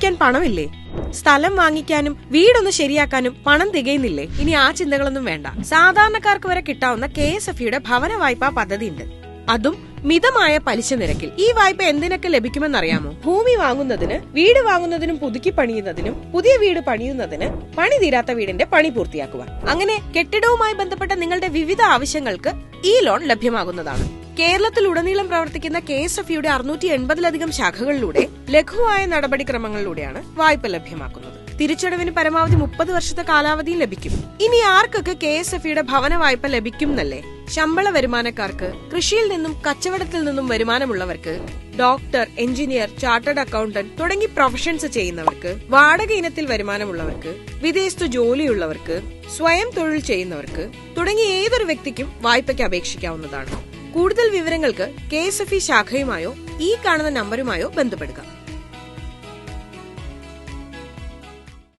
ജീവിക്കാൻ പണമില്ലേ? സ്ഥലം വാങ്ങിക്കാനും വീടൊന്ന് ശരിയാക്കാനും പണം തികയുന്നില്ലേ? ഇനി ആ ചിന്തകളൊന്നും വേണ്ട. സാധാരണക്കാർക്ക് വരെ കിട്ടാവുന്ന KSFEയുടെ ഭവന വായ്പാ പദ്ധതി ഉണ്ട്. അതും മിതമായ പലിശ നിരക്കിൽ. ഈ വായ്പ എന്തിനൊക്കെ ലഭിക്കുമെന്നറിയാമോ? ഭൂമി വാങ്ങുന്നതിന്, വീട് വാങ്ങുന്നതിനും പുതുക്കി പണിയുന്നതിനും, പുതിയ വീട് പണിയുന്നതിന്, പണി തീരാത്ത വീടിന്റെ പണി പൂർത്തിയാക്കുവാൻ. അങ്ങനെ കെട്ടിടവുമായി ബന്ധപ്പെട്ട നിങ്ങളുടെ വിവിധ ആവശ്യങ്ങൾക്ക് ഈ ലോൺ ലഭ്യമാകുന്നതാണ്. കേരളത്തിലുടനീളം പ്രവർത്തിക്കുന്ന KSFEയുടെ 680-ലധികം ശാഖകളിലൂടെ ലഘുവായ നടപടിക്രമങ്ങളിലൂടെയാണ് വായ്പ ലഭ്യമാക്കുന്നത്. തിരിച്ചടവിന് പരമാവധി 30 വർഷത്തെ കാലാവധിയും ലഭിക്കും. ഇനി ആർക്കൊക്കെ KSFEയുടെ ഭവന വായ്പ ലഭിക്കുമെന്നല്ലേ? ശമ്പള വരുമാനക്കാർക്ക്, കൃഷിയിൽ നിന്നും കച്ചവടത്തിൽ നിന്നും വരുമാനമുള്ളവർക്ക്, ഡോക്ടർ, എഞ്ചിനീയർ, ചാർട്ടേഡ് അക്കൗണ്ടന്റ് തുടങ്ങി പ്രൊഫഷൻസ് ചെയ്യുന്നവർക്ക്, വാടക ഇനത്തിൽ വരുമാനമുള്ളവർക്ക്, വിദേശത്ത് ജോലിയുള്ളവർക്ക്, സ്വയം തൊഴിൽ ചെയ്യുന്നവർക്ക് തുടങ്ങി ഏതൊരു വ്യക്തിക്കും വായ്പയ്ക്ക് അപേക്ഷിക്കാവുന്നതാണ്. കൂടുതൽ വിവരങ്ങൾക്ക് KSFE ശാഖയുമായോ ഈ കാണുന്ന നമ്പറുമായോ ബന്ധപ്പെടുക.